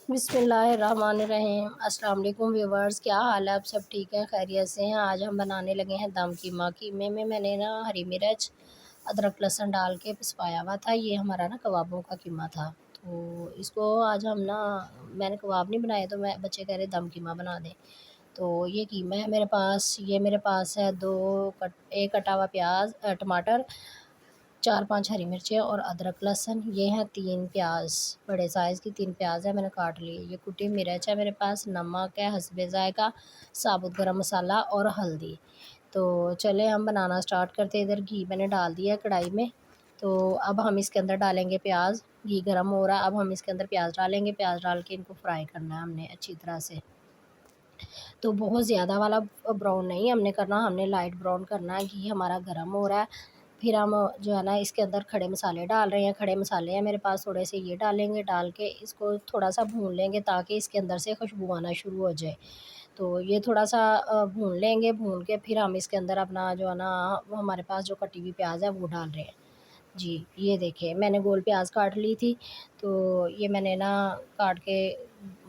बिस्मिल्लाहिर्रहमानिर्रहीम। अस्सलाम वालेकुम व्यूवर्स, क्या हाल है? आप सब ठीक हैं, खैरियत से हैं? आज हम बनाने लगे हैं दम कीमा। कीमे में मैंने ना हरी मिर्च, अदरक लहसुन डाल के पिसवाया हुआ था। ये हमारा ना कबाबों का कीमा था। तो इसको आज हम ना, मैंने कबाब नहीं बनाए तो मैं बच्चे कह रहे दम कीमा बना दें। तो ये कीमा है मेरे पास। ये मेरे पास है एक कटा हुआ प्याज, टमाटर, 4-5 हरी मिर्चें और अदरक लहसुन। ये हैं 3 प्याज, बड़े साइज़ की 3 प्याज है, मैंने काट लिए। ये कुटी मिर्च है मेरे पास, नमक है हस्बे ज़ायक़ा, साबुत गरम मसाला और हल्दी। तो चले हम बनाना स्टार्ट करते हैं। इधर घी मैंने डाल दिया है कढ़ाई में। तो अब हम इसके अंदर डालेंगे प्याज। घी गर्म हो रहा है, अब हम इसके अंदर प्याज डालेंगे। प्याज डाल के इनको फ्राई करना है हमने अच्छी तरह से। तो बहुत ज़्यादा वाला ब्राउन नहीं हमने करना, हमने लाइट ब्राउन करना है। घी हमारा गर्म हो रहा है। फिर हम जो है ना इसके अंदर खड़े मसाले डाल रहे हैं। खड़े मसाले हैं मेरे पास थोड़े से, ये डालेंगे। डाल के इसको थोड़ा-सा भून लेंगे ताकि इसके अंदर से खुशबू आना शुरू हो जाए। तो ये थोड़ा-सा भून लेंगे। भून के फिर हम इसके अंदर अपना जो है ना, वो हमारे पास जो कटी हुई प्याज़ है वो डाल रहे हैं। जी, ये देखिए मैंने गोल प्याज़ काट ली थी। तो ये मैंने ना काट के,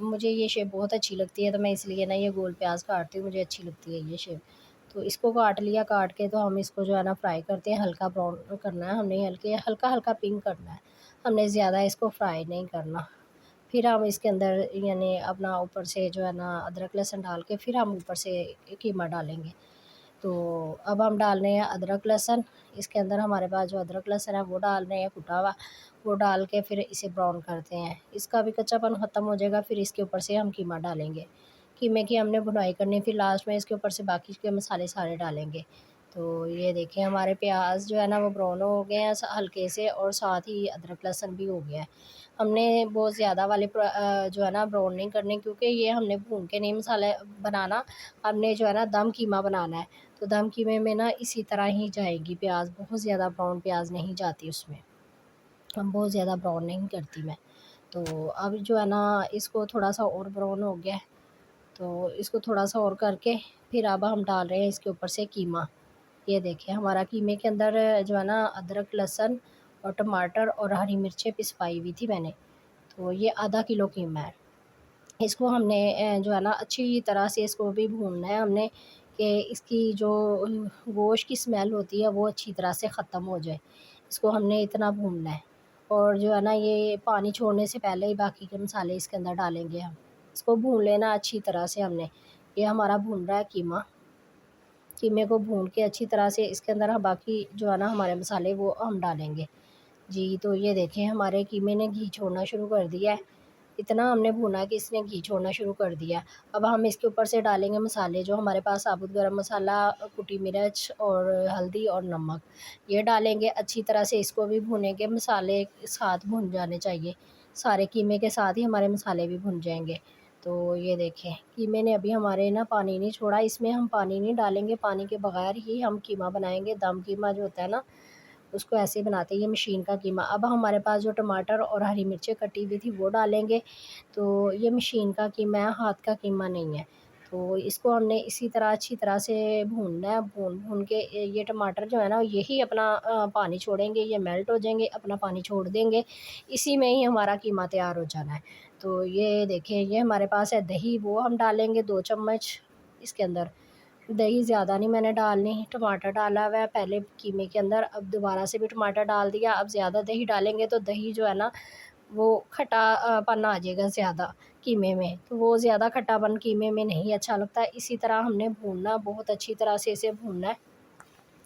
मुझे ये शेप बहुत अच्छी लगती है तो मैं इसलिए ना ये गोल प्याज़ काटती हूँ, मुझे अच्छी लगती है ये शेप। तो इसको काट लिया, काट के तो हम इसको जो है ना फ्राई करते हैं। हल्का ब्राउन करना है हमने, हल्का-हल्का पिंक करना है। हमने ज़्यादा इसको फ्राई नहीं करना। फिर हम इसके अंदर यानी अपना ऊपर से जो है ना अदरक लहसुन डाल के फिर हम ऊपर से कीमा डालेंगे। तो अब हम डाल रहे हैं अदरक लहसुन। इसके अंदर हमारे पास जो अदरक लहसुन है वो डाल रहे हैं कुटा हुआ। वो डाल के फिर इसे ब्राउन करते हैं। इसका भी कच्चापन ख़त्म हो जाएगा, फिर इसके ऊपर से हम कीमा डालेंगे। कीमे की हमने भुनाई करनी, फिर लास्ट में इसके ऊपर से बाकी के मसाले सारे डालेंगे। तो ये देखिए हमारे प्याज जो है ना वो ब्राउन हो गए हैं हल्के से, और साथ ही अदरक लहसुन भी हो गया है। हमने बहुत ज़्यादा वाले जो है ना ब्राउन नहीं करने, क्योंकि ये हमने भून के नहीं मसाला बनाना, हमने जो है ना दम कीमा बनाना है। तो दम कीमे में ना इसी तरह ही जाएगी प्याज, बहुत ज़्यादा ब्राउन प्याज नहीं जाती उसमें। हम बहुत ज़्यादा ब्राउन नहीं करती मैं। तो अब जो है ना इसको थोड़ा सा और ब्राउन हो गया है, तो इसको थोड़ा सा और करके फिर अब हम डाल रहे हैं इसके ऊपर से कीमा। ये देखिए हमारा कीमे के अंदर जो है ना अदरक लहसुन और टमाटर और हरी मिर्चें पिसवाई हुई थी मैंने। तो ये आधा किलो कीमा है। इसको हमने जो है ना अच्छी तरह से इसको भी भूनना है हमने, कि इसकी जो गोश्त की स्मेल होती है वो अच्छी तरह से ख़त्म हो जाए। इसको हमने इतना भूनना है। और जो है ना ये पानी छोड़ने से पहले ही बाकी के मसाले इसके अंदर डालेंगे हम। इसको भून लेना अच्छी तरह से हमने। ये हमारा भून रहा है कीमा। कीमे को भून के अच्छी तरह से इसके अंदर हम बाकी जो है ना हमारे मसाले वो हम डालेंगे। जी, तो ये देखें हमारे कीमे ने घी छोड़ना शुरू कर दिया है। इतना हमने भुना कि इसने घी छोड़ना शुरू कर दिया। अब हम इसके ऊपर से डालेंगे मसाले, जो हमारे पास साबुत गरम मसाला, कुटी मिर्च और हल्दी और नमक, ये डालेंगे। अच्छी तरह से इसको भी भुनेंगे, मसाले साथ भुन जाने चाहिए। सारे कीमे के साथ ही हमारे मसाले भी भुन जाएँगे। तो ये देखें कीमे ने अभी हमारे ना पानी नहीं छोड़ा, इसमें हम पानी नहीं डालेंगे, पानी के बगैर ही हम कीमा बनाएँगे। दम कीमा जो होता है ना उसको ऐसे ही बनाते हैं, ये मशीन का कीमा। अब हमारे पास जो टमाटर और हरी मिर्चें कटी हुई थी वो डालेंगे। तो ये मशीन का कीमा है, हाथ का कीमा नहीं है। तो इसको हमने इसी तरह अच्छी तरह से भूनना है। भून के ये टमाटर जो है ना यही अपना पानी छोड़ेंगे, ये मेल्ट हो जाएंगे, अपना पानी छोड़ देंगे। इसी में ही हमारा कीमा तैयार हो जाना है। तो ये देखिए ये हमारे पास है दही, वो हम डालेंगे 2 चम्मच इसके अंदर। दही ज़्यादा नहीं मैंने डालनी, टमाटर डाला हुआ है पहले कीमे के अंदर, अब दोबारा से भी टमाटर डाल दिया। अब ज़्यादा दही डालेंगे तो दही जो है ना वो खट्टा पन आ जाएगा ज़्यादा कीमे में, तो वो ज़्यादा खट्टापन कीमे में नहीं अच्छा लगता। इसी तरह हमने भूनना, बहुत अच्छी तरह से इसे भूनना है।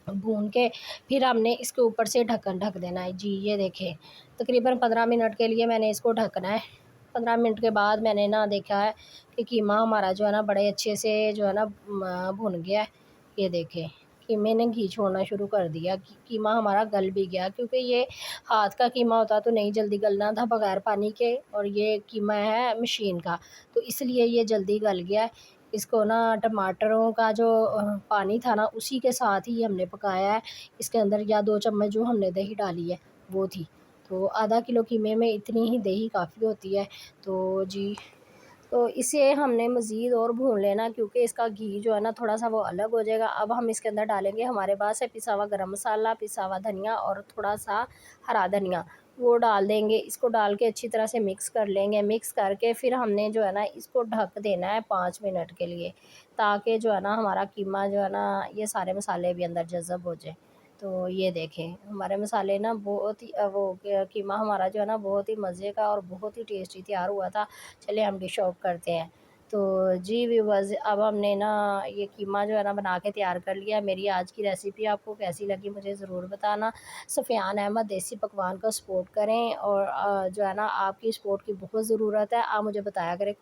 भून के फिर हमने इसके ऊपर से ढक्कन ढक देना है। जी, ये देखें तकरीबन 15 मिनट के लिए मैंने इसको ढकना है। 15 मिनट के बाद मैंने ना देखा है कि कीमा हमारा जो है ना बड़े अच्छे से जो है ना भुन गया है। ये देखें कीमे ने घी छोड़ना शुरू कर दिया, कीमा हमारा गल भी गया, क्योंकि ये हाथ का कीमा होता तो नहीं जल्दी गलना था बगैर पानी के, और ये कीमा है मशीन का, तो इसलिए ये जल्दी गल गया है। इसको ना टमाटरों का जो पानी था ना उसी के साथ ही हमने पकाया है। इसके अंदर या 2 चम्मच जो हमने दही डाली है वो थी। तो आधा किलो कीमे में इतनी ही दही काफ़ी होती है। तो जी, तो इसे हमने मज़ीद और भून लेना, क्योंकि इसका घी जो है ना थोड़ा-सा वो अलग हो जाएगा। अब हम इसके अंदर डालेंगे, हमारे पास है पिसा हुआ गरम मसाला, पिसा हुआ धनिया और थोड़ा-सा हरा धनिया, वो डाल देंगे। इसको डाल के अच्छी तरह से मिक्स कर लेंगे। मिक्स करके फिर हमने जो है ना इसको ढक देना है 5 मिनट के लिए, ताकि जो है ना हमारा कीमा जो है ना ये सारे मसाले भी अंदर जज़ब हो जाए। तो ये देखें हमारे मसाले ना बहुत ही कीमा हमारा जो है ना बहुत ही मज़े का और बहुत ही टेस्टी तैयार हुआ था। चलिए हम डिश ऑफ करते हैं। तो जी व्यूअर्स, अब हमने ना ये कीमा जो है ना बना के तैयार कर लिया। मेरी आज की रेसिपी आपको कैसी लगी मुझे ज़रूर बताना। सफ़ियान अहमद देसी पकवान का सपोर्ट करें और जो है ना आपकी सपोर्ट की बहुत ज़रूरत है। आप मुझे बताया करें